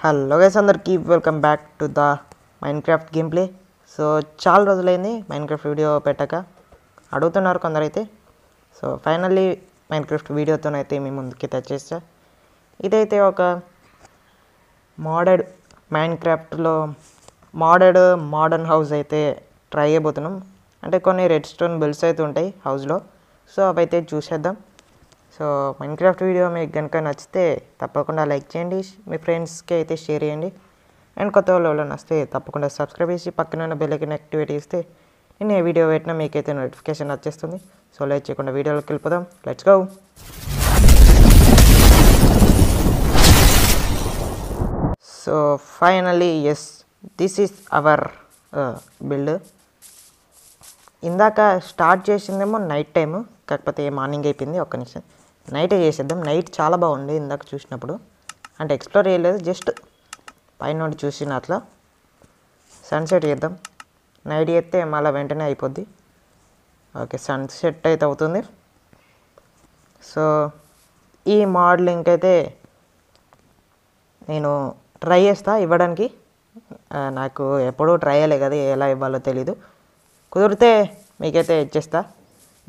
Hello guys, అందరికి welcome back to the Minecraft game play. So చాలా రోజులైంది Minecraft video పెట్టక, అడుగుతున్నారు కొందరైతే. సో ఫైనల్లీ మైన్క్రాఫ్ట్ వీడియోతోనైతే మీ ముందుకి తెచ్చేస్తా. ఇదైతే ఒక మైన్క్రాఫ్ట్లో మోడర్న్ హౌస్ అయితే ట్రై చేయబోతున్నాం. అంటే కొన్ని రెడ్ స్టోన్ బిల్డ్స్ అయితే ఉంటాయి హౌస్లో, సో అవైతే చూసేద్దాం. సో మైన్క్రాఫ్ట్ వీడియో మీకు కనుక నచ్చితే తప్పకుండా లైక్ చేయండి, మీ ఫ్రెండ్స్కి అయితే షేర్ చేయండి. అండ్ కొత్త వాళ్ళు నచ్చితే తప్పకుండా సబ్స్క్రైబ్ చేసి పక్కన ఉన్న బెల్ ఐకాన్ యాక్టివేట్ చేస్తే నేను ఏ వీడియో పెట్టినా మీకైతే నోటిఫికేషన్ వచ్చేస్తుంది. సో లైక్ చేయకుండా వీడియోలోకి వెళ్ళిపోదాం. Let's go. So finally yes, this is our build. ఇందాక స్టార్ట్ చేసిందేమో నైట్ టైము, కాకపోతే మార్నింగ్ అయిపోయింది. ఒక్క నిమిషం, నైటే చేసేద్దాం. నైట్ చాలా బాగుంది ఇందాక చూసినప్పుడు. అంటే ఎక్స్ప్లోర్ చేయలేదు, జస్ట్ పైన నుండి చూసిన అట్లా. సన్సెట్ చేద్దాం. నైట్ చేస్తే మళ్ళీ వెంటనే అయిపోద్ది. ఓకే, సన్సెట్ అయితే అవుతుంది. సో ఈ మోడలింగ్ అయితే నేను ట్రై చేస్తా ఇవ్వడానికి. నాకు ఎప్పుడూ ట్రై చేయలే కదా, ఎలా ఇవ్వాలో తెలీదు. కుదిరితే మీకైతే ఇచ్చేస్తా,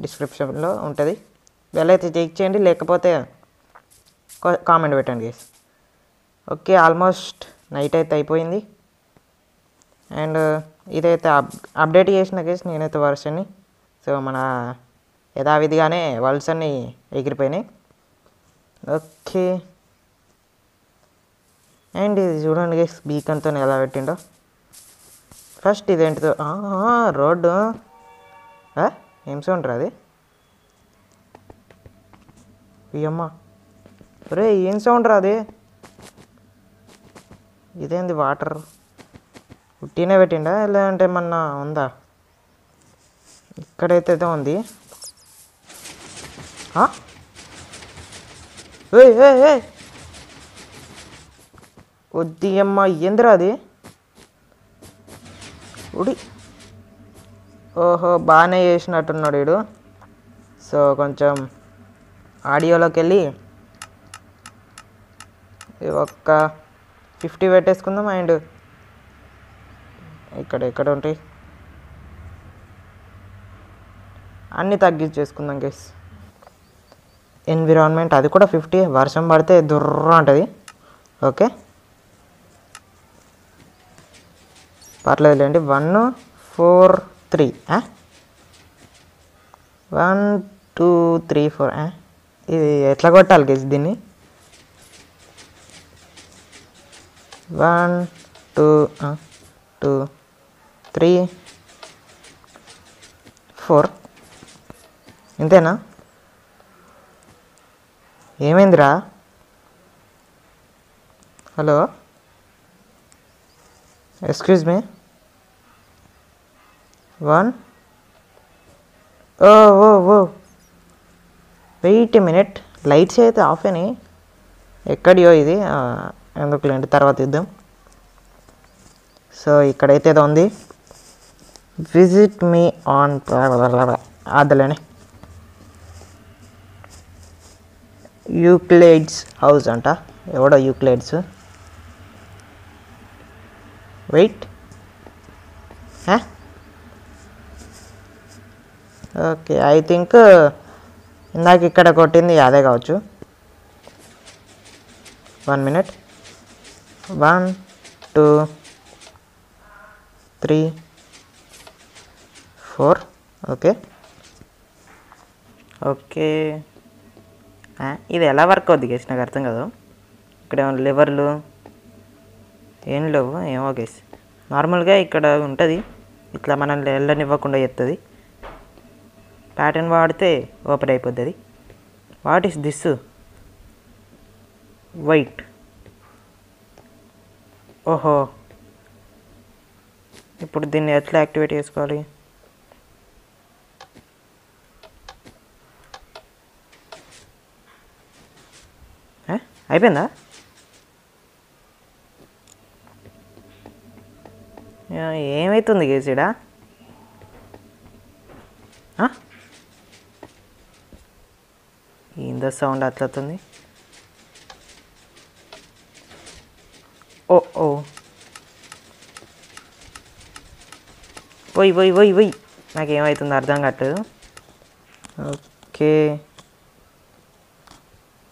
డిస్క్రిప్షన్లో ఉంటుంది. వెళ్ళైతే చెక్ చేయండి, లేకపోతే కామెంట్ పెట్టండి గైస్. ఓకే, ఆల్మోస్ట్ నైట్ అయితే అయిపోయింది. అండ్ ఇదైతే అప్డేట్ చేసిన గైస్ నేనైతే వర్షన్ని. సో మన యథావిధిగానే వరల్డ్స్ అన్నీ ఎగిరిపోయినాయి. ఓకే, అండ్ ఇది చూడండి గైస్, బీకన్తో ఎలా పెట్టిండో. ఫస్ట్ ఇదేంటిదో రోడ్డు. ఏం సౌండ్ రా అది? అమ్మ రే, ఏం సౌండ్ రా అది? ఇదేంది వాటర్ ఉట్టినే పెట్టిండా లేదంటే ఏమన్నా ఉందా? ఇక్కడైతే ఏదో ఉంది. వద్ది అమ్మ, ఏందిరా అది? ఉడి, ఓహో బాగానే చేసినట్టున్నాడు వీడు. సో కొంచెం ఆడియోలోకి వెళ్ళి ఒక్క 50 పెట్టేసుకుందాం. అండ్ ఇక్కడ ఉంటాయి అన్నీ తగ్గించేసుకుందాం గైస్. ఎన్విరాన్మెంట్ అది కూడా 50. వర్షం పడితే దుర్ర ఉంటుంది. ఓకే పర్లేదులేండి. 1 4 3 1 2 3 4. ఇది ఎట్లా కొట్టాలి గైస్ దీన్ని? 1 2 2 3 4. ఇంతేనా? ఏమైందిరా? Hello, excuse me. 1 oh wait a minute, lights అయితే ఆఫ్ అయినాయి. ఎక్కడియో ఇది, ఎందుకులేండి తర్వాత ఇద్దాం. సో ఇక్కడైతే ఏదో ఉంది, విజిట్ మీ ఆన్ అదలేనే యూక్లిడ్స్ హౌస్ అంట. ఎవడో Euclid's. Wait, okay I think ఇందాక ఇక్కడ కొట్టింది అదే కావచ్చు. 1 minute. 1 2 3 4. ఓకే ఓకే, ఇది ఎలా వర్క్ అవుద్ది గేస్ నాకు అర్థం కాదు. ఇక్కడ ఏమైనా లివర్లు ఏం లేవు ఏమో గేస్. నార్మల్గా ఇక్కడ ఉంటుంది, ఇట్లా మనల్ని వెళ్ళనివ్వకుండా చేస్తుంది. ప్యాటర్న్ వాడితే ఓపెన్ అయిపోద్ది అది. What is this? వైట్. ఓహో, ఇప్పుడు దీన్ని ఎట్లా యాక్టివేట్ చేసుకోవాలి? అయిపోయిందా? ఏమవుతుంది గేసిడా? ఏందో సౌండ్ అట్లవుతుంది. ఓ ఓ పోయి పోయి పోయి పోయి నాకేమవుతుందో అర్థం కావట్లేదు. ఓకే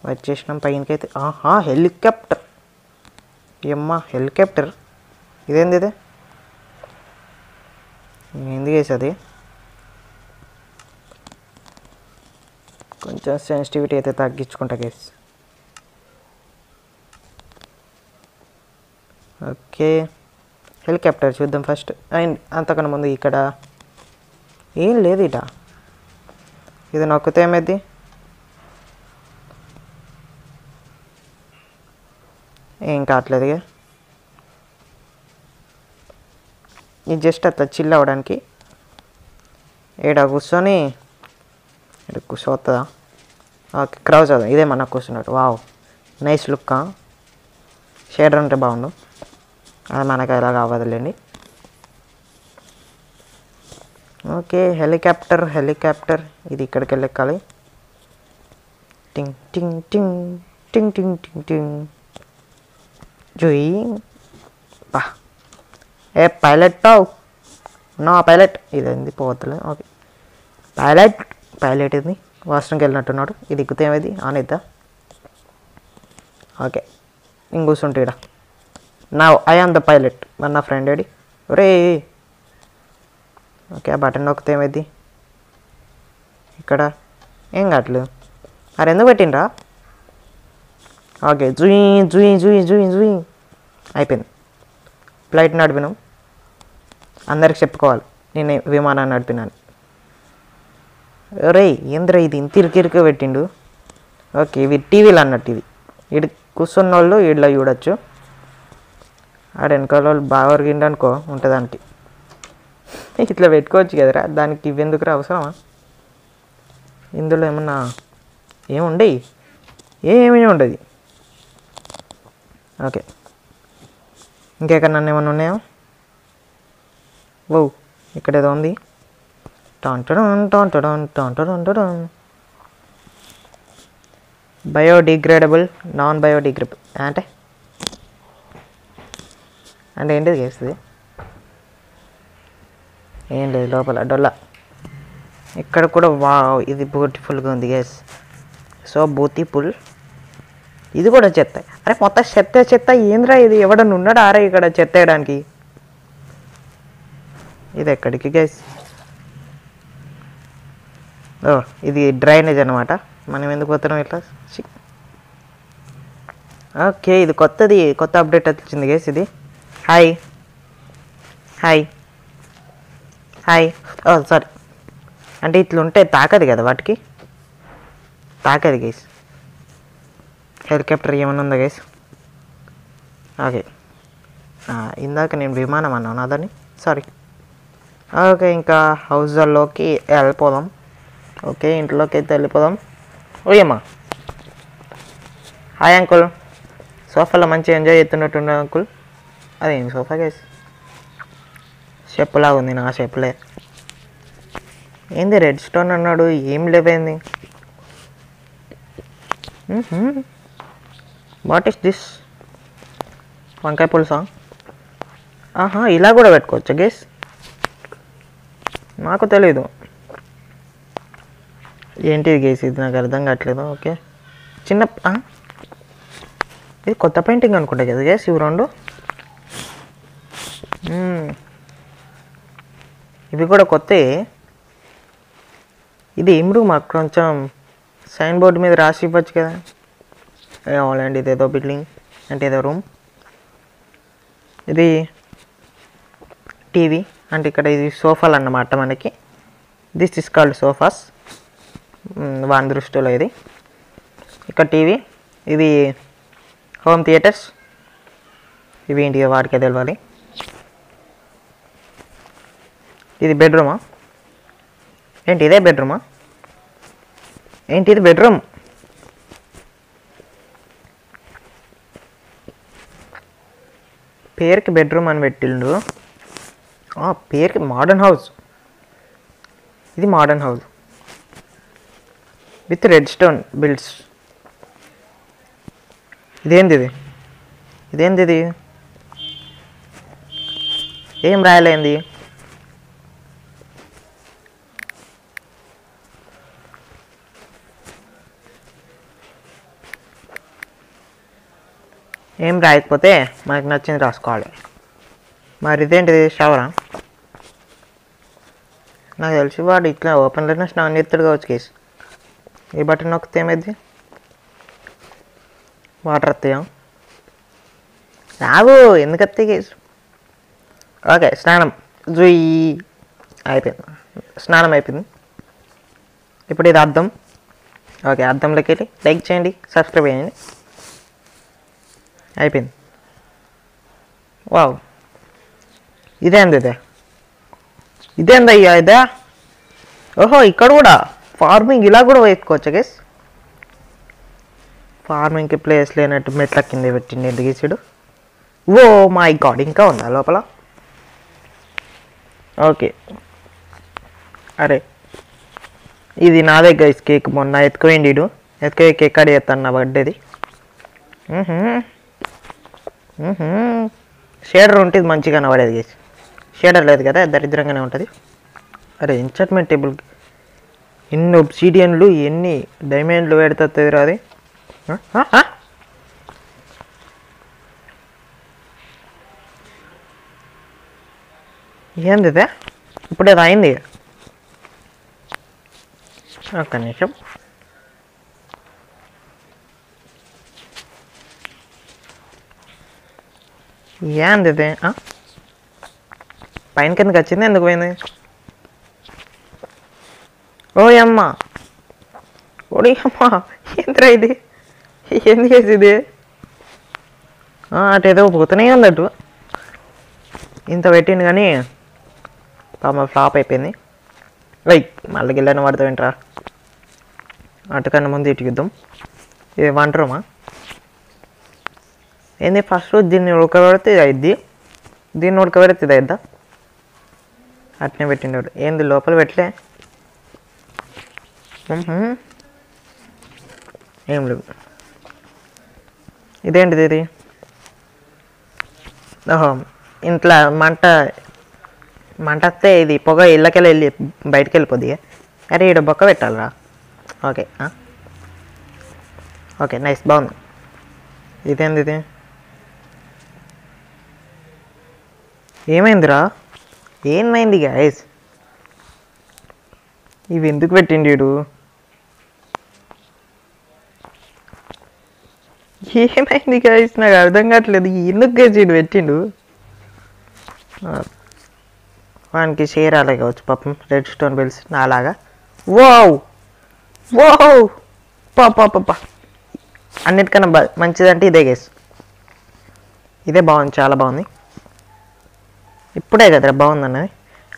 వచ్చేసినాం పైనకైతే. ఆహా హెలికాప్టర్, ఏమ్మా హెలికాప్టర్, ఇదేంది ఇది, ఎందుకు వేసేది? కొంచెం సెన్సిటివిటీ అయితే తగ్గించుకుంటా గేస్. ఓకే హెలికాప్టర్ చూద్దాం ఫస్ట్. అండ్ అంతకన్నా ముందు ఇక్కడ ఏం లేదు ఇట, ఇది నొక్కితే ఏమైంది? ఏం కావట్లేదు. ఇది జస్ట్ అట్లా చిల్ అవ్వడానికి. ఈడ కూర్చొని ఇక్కడ కూర్చోతుందా? ఓకే క్రౌజ్ అవుదాం, ఇదే మనకు కూర్చున్నట్టు. Wow nice look. షేడర్ ఉంటే బాగుండు, అది మనకు ఎలాగ అవ్వదులేండి. ఓకే హెలికాప్టర్ హెలికాప్టర్, ఇది ఇక్కడికి వెళ్ళెక్కాలి. టింగ్ టింగ్ టింగ్ టింగ్ టింగ్ టింగ్ టింగ్ జూయి బా. ఏ పైలట్ నా పైలట్, ఇదేంది పోవద్దులే. ఓకే పైలట్ పైలట్ ఇది వాష్రూమ్కి వెళ్ళినట్టున్నాడు. ఇది ఎక్కుతే ఏమైంది ఆనేద్దా? ఓకే ఇంక కూర్చుంటే ఇక్కడ. నా ఐ ఆమ్ ద పైలట్, మరి నా ఫ్రెండ్ ఏడి? ఒరే ఓకే ఆ బటన్ నొక్కితే ఏమైంది? ఇక్కడ ఏం కావట్లేదు. అరే ఎందుకు పెట్టిండ్రా? ఓకే జూయి జూయి జూయి జూయి జూయి అయిపోయింది. ఫ్లైట్ నడిపినాం, అందరికి చెప్పుకోవాలి నేను విమానాన్ని నడిపినాను. రే ఏంద్రా ఇది ఇంత ఇరికిరిక పెట్టిండు. ఓకే ఇవి టీవీలు అన్నట్టు, ఇది ఇటు కూర్చున్న వాళ్ళు వీళ్ళ చూడొచ్చు. ఆడ వెనకాల వాళ్ళు బాగా ఒరిగిండు అనుకో ఉంటుంది దానికి. ఇట్లా పెట్టుకోవచ్చు కదరా, దానికి ఇవి ఎందుకురా అవసరమా? ఇందులో ఏమన్నా ఏముండయి, ఏమీ ఉండదు. ఓకే ఇంకెక్కడ ఏమన్నా ఉన్నాయా? ఓ ఇక్కడ ఏదో ఉంది. బయోడిగ్రేడబుల్ నాన్ బయోడిగ్రేడబుల్ అంటే అంటే ఏంటిది చేస్తుంది? ఏం లేదు లోపల డొల్లా. ఇక్కడ కూడా వావ్ ఇది బ్యూటిఫుల్గా ఉంది గేస్, సో బ్యూటిఫుల్. ఇది కూడా చెత్త. అరే మొత్తం చెత్త చెత్త ఏంద్రా ఇది? ఎవడన్నా ఉన్నాడా అరే ఇక్కడ చెత్త వేయడానికి? ఇది ఎక్కడికి గేస్? ఓ ఇది డ్రైనేజ్ అనమాట. మనం ఎందుకు పోతున్నాం ఇట్లా? ఓకే ఇది కొత్తది, కొత్త అప్డేట్ వచ్చింది గేస్ ఇది. Hi hi hi. Oh sorry, అంటే ఇట్లా ఉంటే తాకదు కదా వాటికి, తాకదు గేస్. హెలికాప్టర్ ఏమన్నా ఉందా గేస్? ఓకే ఇందాక నేను విమానం అన్నాను అదని, సారీ. ఓకే ఇంకా హౌస్లోకి వెళ్ళిపోదాం. ఓకే ఇంట్లోకి అయితే వెళ్ళిపోదాం. ఓయమ్మా హాయ్ అంకుల్, సోఫాలో మంచిగా ఎంజాయ్ చేస్తున్నట్టుండే అంకుల్. అదేం సోఫా గేస్? చెప్పులాగా ఉంది, నా చెప్పులే. ఏంది రెడ్ స్టోన్ అన్నాడు, ఏం లేవేంది? What is this? వంకాయ పులుసా? ఆహా ఇలా కూడా పెట్టుకోవచ్చా గేస్? నాకు తెలీదు. ఏంటిది గేస్ ఇది? నాకు అర్థం కావట్లేదు. ఓకే చిన్న ఇది కొత్త పెయింటింగ్ అనుకుంటా కదా గేస్ ఇవి రెండు. ఇవి కూడా కొత్త. ఇది ఏం రూమ్? మాకు కొంచెం సైన్ బోర్డు మీద రాసి ఇవ్వచ్చు కదా. అవునండి ఇదేదో బిల్డింగ్ అంటే ఏదో రూమ్. ఇది టీవీ అంటే ఇక్కడ ఇది సోఫాలు అన్నమాట మనకి. దిస్ ఇస్ కాల్డ్ సోఫాస్ వాని దృష్టిలో ఇది. ఇక్కడ టీవీ, ఇది హోమ్ థియేటర్స్. ఇవి ఏంటి వాడికే తెలవాలి. ఇది బెడ్రూమా ఏంటి? ఇదే బెడ్రూమా ఏంటి? ఇది బెడ్రూమ్. పేరుకి బెడ్రూమ్ అని పెట్టిండు. పేరుకి మోడర్న్ హౌస్. ఇది modern house with red stone builds. ఇదేంది ఇది? ఇదేంది ఇది? ఏం రాయలేంది? ఏం రాయకపోతే మనకు నచ్చింది రాసుకోవాలి. మరి ఇదేంటిది షవరా? నాకు తెలిసి వాడు ఇట్లా ఓపెన్లోనే స్నానం చేస్తాడు కావచ్చు కేసు. ఈ బటన్ నొక్కితే ఏమైంది? వాటర్ వస్తాయా? రావు, ఎందుకు వస్తాయి కేసు? ఓకే, స్నానం జుయ్ అయిపోయింది. స్నానం అయిపోయింది. ఇప్పుడు ఇది అద్దం. ఓకే, అద్దంలోకి వెళ్ళి లైక్ చేయండి, సబ్స్క్రైబ్ చేయండి. అయిపోయింది. వావ్, ఇదేంది ఇదేందయ్యా ఇదే? ఓహో, ఇక్కడ కూడా ఫార్మింగ్ ఇలా కూడా వేసుకోవచ్చు గేస్. ఫార్మింగ్కి ప్లేస్ లేనట్టు మెట్ల కింద పెట్టిండి ఎందుకు గీసాడు? ఓ మై గాడ్, ఇంకా ఉందా లోపల? ఓకే, అరే ఇది నాదే గైస్ కేక్. మొన్న ఎత్తుకోండి ఎత్తుకోయే కేక్ అడి చేస్తాను నా బర్త్డేది. షేడర్ ఉంటుంది మంచిగా కనబడేది గేస్. షేడర్ లేదు కదా, దరిద్రంగానే ఉంటుంది. అరే ఎంచర్మెంట్ టేబుల్ ఎన్ని ఒబ్సిడియన్లు ఎన్ని డైమండ్లు పెడుతుంది రా అది. ఏంది ఇదే? ఇప్పుడు అది అయింది. ఒక్క నిమిషం. ఏంది ఇది? పైన కిందకి వచ్చింది, ఎందుకు పోయింది? ఓయ్ అమ్మ, ఓడి అమ్మ, ఏంద్రా ఇది? ఎందుకు వేసి ఇది? అటు ఏదో పోతూనే ఉంది అటు. ఇంత పెట్టింది కానీ పాప ఫ్లాప్ అయిపోయింది. రైట్, మళ్ళీ గిల్లని పడతావు ఏంట్రా? అటుకన్నా ముందు ఇటు యుద్ధం. ఇది వంట రూమా? ఏంది ఫస్ట్ రోజు దీన్ని ఉడకబెడితే ఇది అయిద్ది, దీన్ని ఉడకబెడితే ఇది అయిద్దా? అట్నే పెట్టిండు. ఏంది లోపల పెట్టలే? ఏం లేవు. ఇదేంటిది ఇది? ఓహో, ఇంట్లో మంట వస్తే ఇది పొగ ఇళ్ళకెళ్ళి వెళ్ళి బయటకు వెళ్ళిపోద్ది. అరే ఈడ బొక్క పెట్టాలరా. ఓకే ఓకే, నైస్, బాగుంది. ఇదేంది ఇది? ఏమైందిరా? ఏమైంది గైస్? ఇవి ఎందుకు పెట్టిండు వీడు? ఏమైంది గైస్? నాకు అర్థం కావట్లేదు. ఎందుకు గైస్ వీడు పెట్టిండు? వానికి షేర్ అలాగే కావచ్చు పాపం. రెడ్ స్టోన్ బెల్స్ నాలాగా. వావ్ వావ్, పాపా అన్నిటికన్నా మంచిదంటే ఇదే గైస్. ఇదే బాగుంది, చాలా బాగుంది. ఇప్పుడే కదరా బాగుంది అన్నది.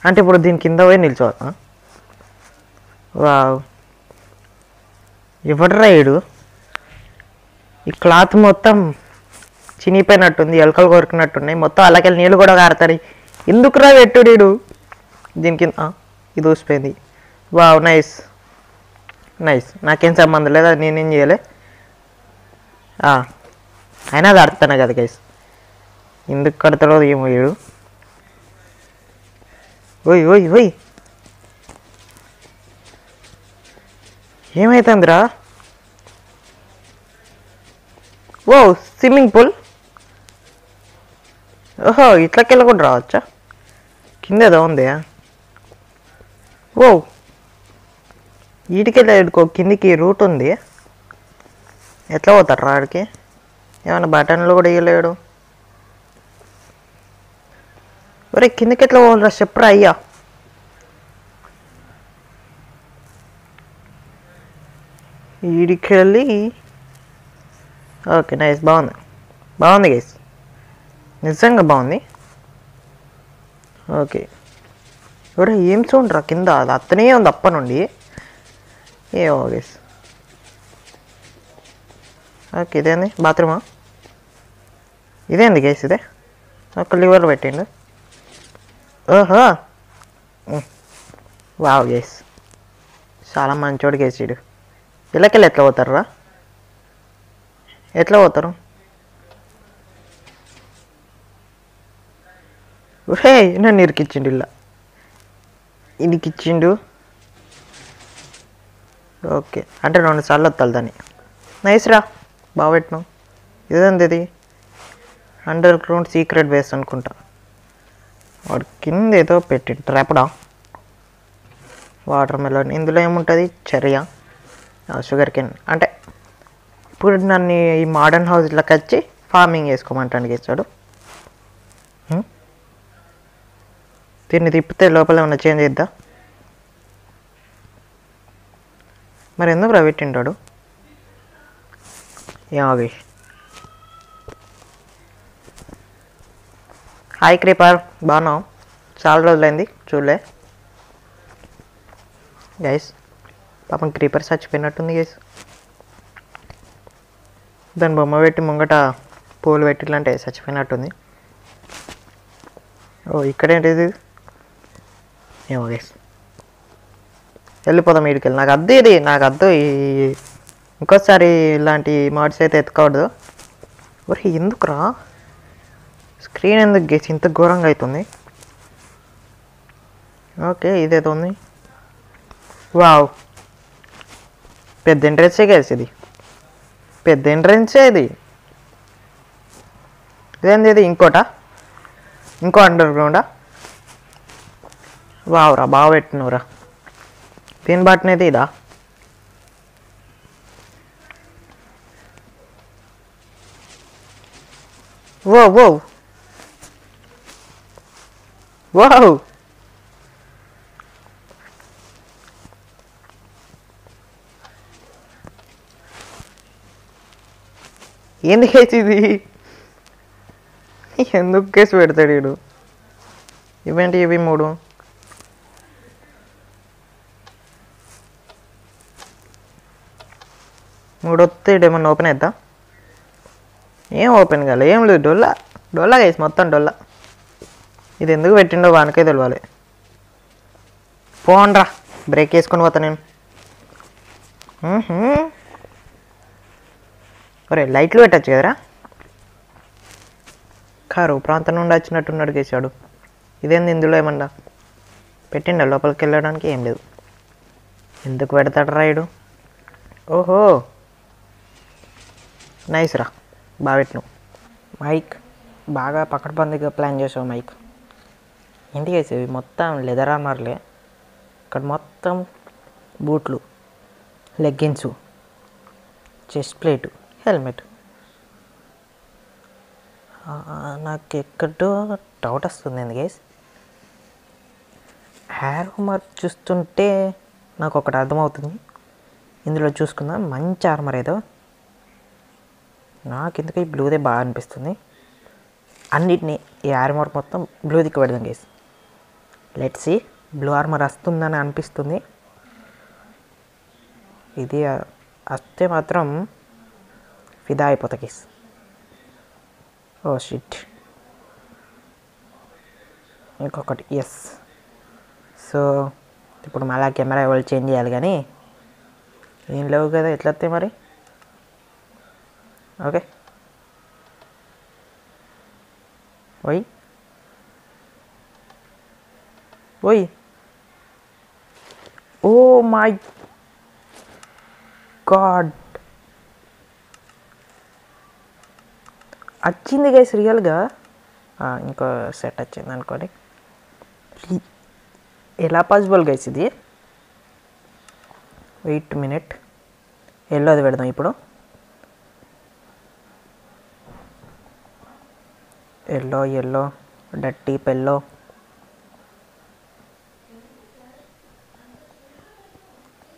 అంటే ఇప్పుడు దీని కింద పోయి నిల్చోవా? వావ్, ఎవడరా ఈడు? ఈ క్లాత్ మొత్తం చినిగిపోయినట్టుంది, ఎలకలు కొరికినట్టున్నాయి మొత్తం. అలాకెళ్ళి నీళ్ళు కూడా కారుతాయి. ఎందుకురా పెట్టుడు దీని కింద? ఇది ఊసిపోయింది. Wow, nice nice. నాకేం సంబంధం లేదు, అది నేనేం చేయలే. అయినా అది ఆడుతాను కదా గైస్. ఎందుకు కడతాడో ఏమో వీడు. ఓయ్ ఓయ్ ఓయ్, ఏమైతుందిరా? ఓ స్విమ్మింగ్ పూల్. ఓహో, ఇట్లకెళ్ళి కూడా రావచ్చా? కింద ఏదో ఉంది. ఓ వీటికెళ్ళి ఎడుకో, కిందికి రూట్ ఉంది. ఎట్లా పోతాడు రా ఆడికి? ఏమన్నా బటన్లు కూడా ఇవ్వలేడు. ఒరే కిందకి ఎట్లా పోవాలరా చెప్పరా అయ్యా? వీడికెళ్ళి. ఓకే నైస్, బాగుంది గైస్, నిజంగా బాగుంది. ఓకే, ఒరే ఏం సౌండ్ రా కింద? అది అత్తనే ఉంది అప్ప నుండి. ఏమో గైస్. ఓకే, ఇదేంది? బాత్రూమా? ఇదేంది గైస్? ఇదే ఒక లివర్ పెట్టిండు. ఓహో, వావ్ గైస్, చాలా మంచోడు గైస్ వీడు. ఇళ్ళకెళ్ళి ఎట్లా పోతారు రా? ఎట్లా పోతారు? హే నన్ను ఇరికిచ్చిండు ఇలా ఇరికిచ్చిండు. ఓకే అంటే 2 సార్లు వస్తాను దాన్ని. నైస్ రా, బాగా పెట్టినావు. ఇదేంది ఇది? అండర్ గ్రౌండ్ సీక్రెట్ బేస్ అనుకుంటా. వాడు కింద ఏదో పెట్టి ట్రాప్డా. వాటర్ మెలన్ ఇందులో ఏముంటుంది? చెరియా, షుగర్ కేన్. అంటే ఇప్పుడు నన్ను ఈ మోడర్న్ హౌస్లోకి వచ్చి ఫార్మింగ్ చేసుకోమంటానికి ఇచ్చాడు. దీన్ని తిప్పితే లోపల ఏమన్నా చేంజ్ చేద్దా? మరి ఎందుకు రా పెట్టింటాడు? ఏమవి? హాయ్ క్రీపర్, బాగున్నావు? చాలా రోజులైంది చూడలే. గైస్ పాపం క్రీపర్ చచ్చిపోయినట్టుంది గైస్. దాని బొమ్మ పెట్టి ముంగట పూలు పెట్టిలంటే చచ్చిపోయినట్టుంది. ఓ ఇక్కడేంటిది? ఏమో గైస్, వెళ్ళిపోదాం వీడికి వెళ్ళి. నాకు అద్దు ఇది, నాకు అద్దు. ఇంకోసారి ఇలాంటి మోడ్స్ అయితే ఎత్తుకోవద్దు. ఒరే ఎందుకురా స్క్రీన్ ఎందుకు గేసి ఇంత ఘోరంగా అవుతుంది? ఓకే ఇదేదో ఉంది. వావ్, పెద్ద ఎంట్రెన్సే గేసి ఇది, పెద్ద ఎంట్రెన్సే ఇది. ఇదేంది ఇది? ఇంకో అండర్ గ్రౌండా? వావురా, బాగా పెట్టినవురా. దీని బట్టనేది ఇదా? ఓ ఓ వావ్, ఏంది కేసు ఇది? ఎందుకు కేసు పెడతాడు వీడు? ఇవేంటి ఇవి 3? వస్తే ఏమన్నా ఓపెన్ అవుతా? ఏం ఓపెన్ కాలే, ఏం లేదు. డొల్లా కేసు, మొత్తం డొల్లా. ఇది ఎందుకు పెట్టిండో వానికే తెలియాలి. పోన్రా, బ్రేక్ వేసుకొని పోతా నేను. ఒరే లైట్లు పెట్టచ్చు కదరా. కారు ప్రాంతం నుండి వచ్చినట్టున్నాడు కేసాడు. ఇదేంది? ఇందులో ఏమన్నా పెట్టిండ లోపలికి వెళ్ళడానికి? ఏం లేదు. ఎందుకు పెడతాడు రాయుడు? ఓహో నైస్ రా, బాగా పెట్టినావు. మైక్ బాగా పకడ్బందీగా ప్లాన్ చేసావు మైక్. ఇంటికి వేసేవి మొత్తం లెదర్ ఆర్మర్లే. ఇక్కడ మొత్తం బూట్లు, లెగ్గిన్స్, చెస్ట్ ప్లేటు, హెల్మెట్. నాకు ఎక్కడో డౌట్ వస్తుంది ఎందుకు గైస్. హ్యారో మార్క్ చూస్తుంటే నాకు ఒకటి అర్థమవుతుంది. ఇందులో చూసుకుందాం, మంచి ఆర్మర్ ఏదో. నాకు ఎందుకు ఈ బ్లూదే బాగా అనిపిస్తుంది. అన్నిటినీ ఈ ఆర్మర్ మొత్తం బ్లూ దిక్కు పెడదాం guys. Let's see, blue armour వస్తుందని అనిపిస్తుంది. ఇది వస్తే మాత్రం ఫిదా అయిపోతా గైస్. ఓ షిట్, ఇంకొకటి. ఎస్. సో ఇప్పుడు మళ్ళీ కెమెరా ఎవరు చేంజ్ చేయాలి కానీ ఏం లేవు కదా, ఎట్లా వస్తాయి మరి? ఓకే ఓయ్ ఓయ్, ఓ మై గాడ్, వచ్చింది గైస్ రియల్గా. ఇంకో సెట్ వచ్చింది అనుకోండి. ఎలా పాసిబుల్ గైస్ ఇది? వెయిట్ మినిట్, ఎల్లోది పెడదాం ఇప్పుడు. Yellow dirty fellow.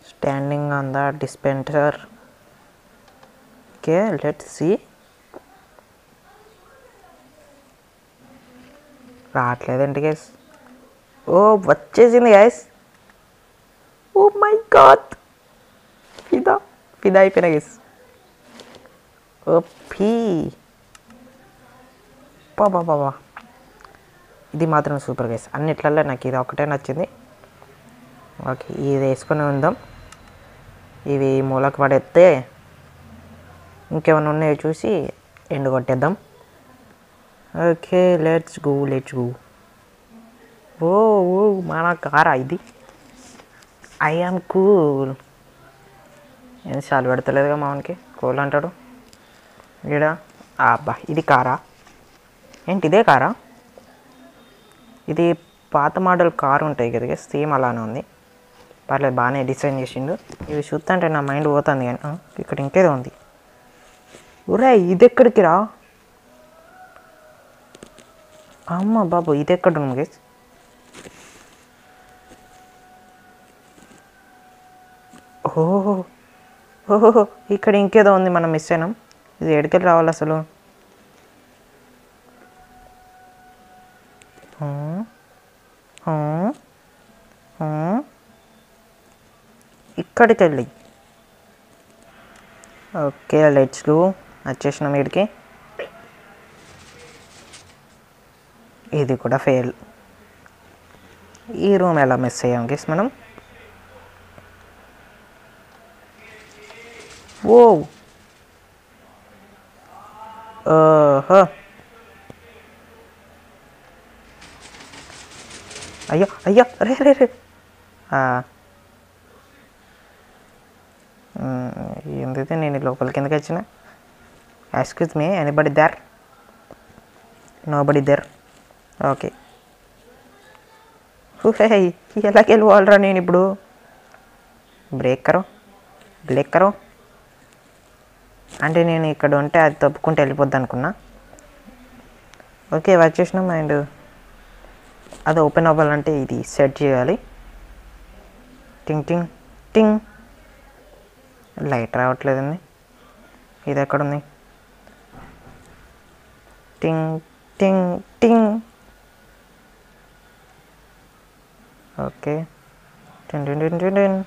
Standing on the dispenser. Okay let's see. రావట్లేదండి గైస్. ఓ వచ్చేసింది గైస్. ఓ మై గాడ్, ఫిదా అయిపోయినా గైస్. ఓపీ, బాబా ఇది మాత్రం సూపర్ గైస్. అన్నిట్లలో నాకు ఇది ఒకటే నచ్చింది. ఓకే ఇది వేసుకొని ఉందాం. ఇవి మూలకు పడేస్తే ఇంకేమైనా ఉన్నాయో చూసి ఎండు కొట్టేద్దాం. Okay let's go. Oh oh మన కారా ఇది? I am cool. ఏం చాలు పెడతలేదుగా మామూలుకి కూల్ అంటాడు ఈడ. అబ్బా ఇది కారా? ఏంటి ఇదే కారా? ఇది పాత మోడల్ కారు ఉంటాయి కదా, సేమ్ అలానే ఉంది. పర్లేదు బాగానే డిజైన్ చేసిండు. ఇవి చూస్తుంటే నా మైండ్ పోతుంది కానీ ఇక్కడ ఇంకేదో ఉంది. ఒరే ఇది ఎక్కడికి రా? అమ్మ బాబు ఇది ఎక్కడ ఉంది గైస్? ఓహో ఓహో ఇక్కడ ఇంకేదో ఉంది, మనం మిస్ అయినాం. ఇది ఎక్కడికి రావాలి అసలు? ఇక్కడికి వెళ్ళి ఓకే లెట్స్ గో. వచ్చేసినాం వీడికి. ఇది కూడా ఫెయిల్. ఈ రూమ్ ఎలా మిస్ అయ్యాం గైస్ మనం? ఓ ఓహో అయ్యో అయ్యో రే రే రే. ఎందుకు నేను లోపలికి ఎందుకు వచ్చిన? Excuse me, anybody there? Nobody there. Okay. ఎలాగ వెళ్ళిపోవాలరా నేను ఇప్పుడు? బ్రేక్ కరో, బ్రేక్ కరో. అంటే నేను ఇక్కడ ఉంటే అది తప్పుకుంటూ వెళ్ళిపోద్ది అనుకున్నా. ఓకే వచ్చేసినాం. అండ్ అది ఓపెన్ అవ్వాలంటే ఇది సెట్ చేయాలి. టింగ్ టింగ్ టింగ్. లైట్ రావట్లేదండి. ఇది ఎక్కడుంది? టింగ్ టింగ్ టింగ్. ఓకే టింగ్ టింగ్ టింగ్ టింగ్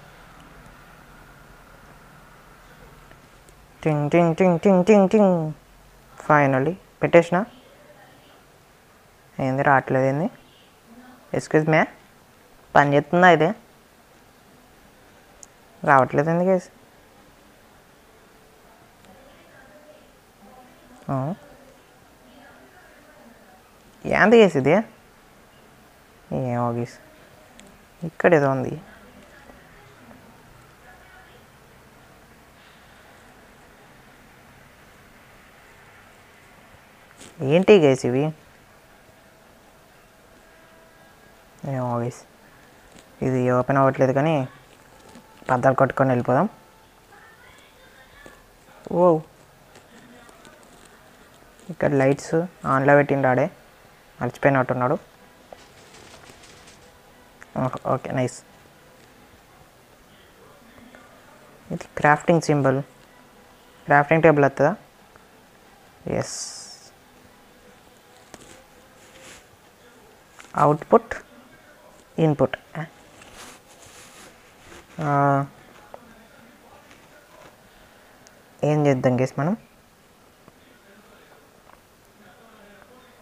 టింగ్ టింగ్ టింగ్ టింగ్ టింగ్ టింగ్. ఫైనల్లీ పెట్టేసిన. ఏంది రావట్లేదు ఏంది? ఎక్స్క్యూజ్ మే, పని చేస్తుందా ఇదే? రావట్లేదు ఎందుకు? ఏంది గేస్ ఇది? ఏమో గీస్ ఇక్కడ ఏదో ఉంది. ఏంటి గేస్ ఇవి? ఏమో గేస్ ఇది ఓపెన్ అవ్వట్లేదు కానీ పద్దాలు కొట్టుకొని వెళ్ళిపోదాం. ఓ ఇక్కడ లైట్స్ ఆన్లో పెట్టిండు ఆడే, మర్చిపోయినట్టున్నాడు. Okay nice. ఇది క్రాఫ్టింగ్ సింబల్. క్రాఫ్టింగ్ టేబుల్ వస్తుందా? ఎస్. Output input. ఏం చేద్దాం గేస్ మనం?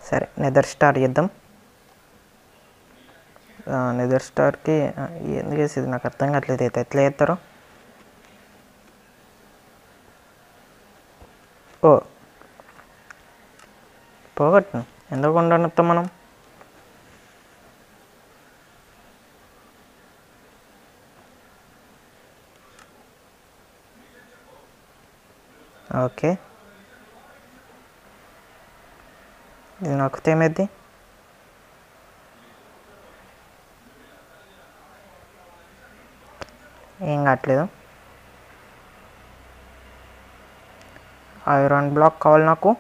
సరే నెదర్ స్టార్ చేద్దాం. నెదర్ స్టార్కి ఎందుకు వేసేది నాకు అర్థం కావట్లేదు. అయితే ఎట్లా చేస్తారో? ఓ పోగొట్టు ఎందుకు ఉండనొస్తాం మనం? ఓకే ఇది నొక్కితే ఏమైద్ది? ఏం కావట్లేదు. ఐరన్ బ్లాక్ కావాలి నాకు.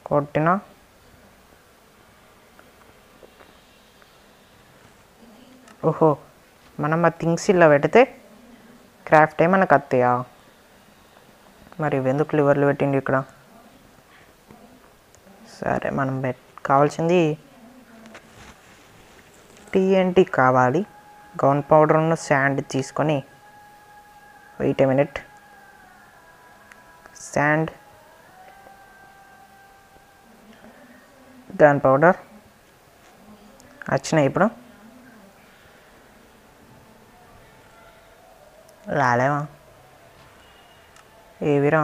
కొట్టిన. ఓహో మనం ఆ థింగ్స్ ఇలా పెడితే క్రాఫ్ట్ మనకు వస్తాయా? మరి ఎందుకు లివర్లు పెట్టిండి ఇక్కడ? సరే మనం కావాల్సింది TNT కావాలి. గన్ పౌడర్ ఉన్న శాండ్ తీసుకొని, wait a minute, sand, gunpowder వచ్చినాయి. ఇప్పుడు రాలేవా? ఏవిరా?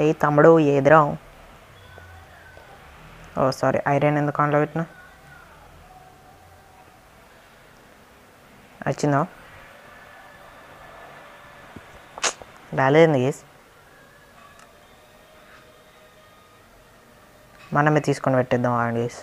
ఏ తమ్ముడు ఏదిరా? ఓ సారీ, ఐరన్ ఎందుకు ఆన్లో పెట్టినా? వచ్చిందా? రాలేదండి గేస్. మనమే తీసుకొని పెట్టేద్దాం అండి గేస్.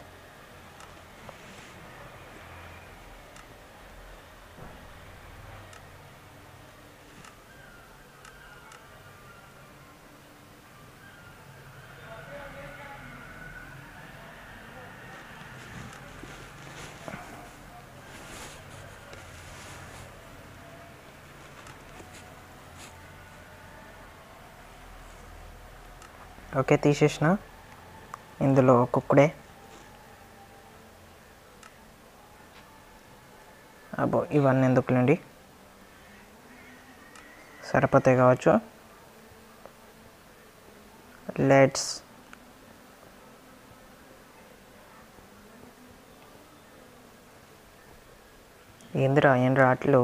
ఓకే, తీసేసిన. ఇందులో కుక్కుడే. అబ్బో, ఇవన్నీ ఎందుకులేండి, సరిపోతాయి కావచ్చు. లెట్స్ ఏందిరా అట్లు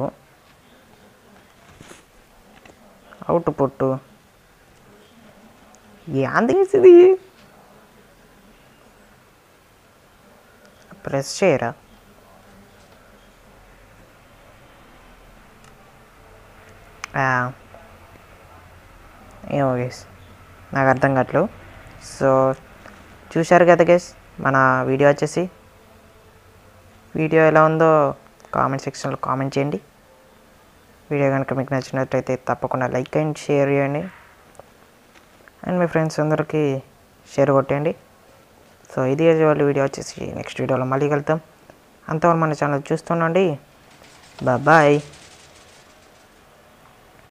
అవుట్ పుట్టు ఏంది ప్రెస్ చేయరా? ఏమో గేస్, నాకు అర్థం కావట్లేదు. సో చూశారు కదా గేస్ మన వీడియో వచ్చేసి. వీడియో ఎలా ఉందో కామెంట్ సెక్షన్లో కామెంట్ చేయండి. వీడియో కనుక మీకు నచ్చినట్లయితే తప్పకుండా లైక్ అండ్ షేర్ చేయండి. అండ్ మీ ఫ్రెండ్స్ అందరికీ షేర్ కొట్టండి. సో ఇది వాళ్ళ వీడియో వచ్చేసి. నెక్స్ట్ వీడియోలో మళ్ళీ కలుద్దాం. అంతవరకు మన ఛానల్ చూస్తుండండి. బాయ్.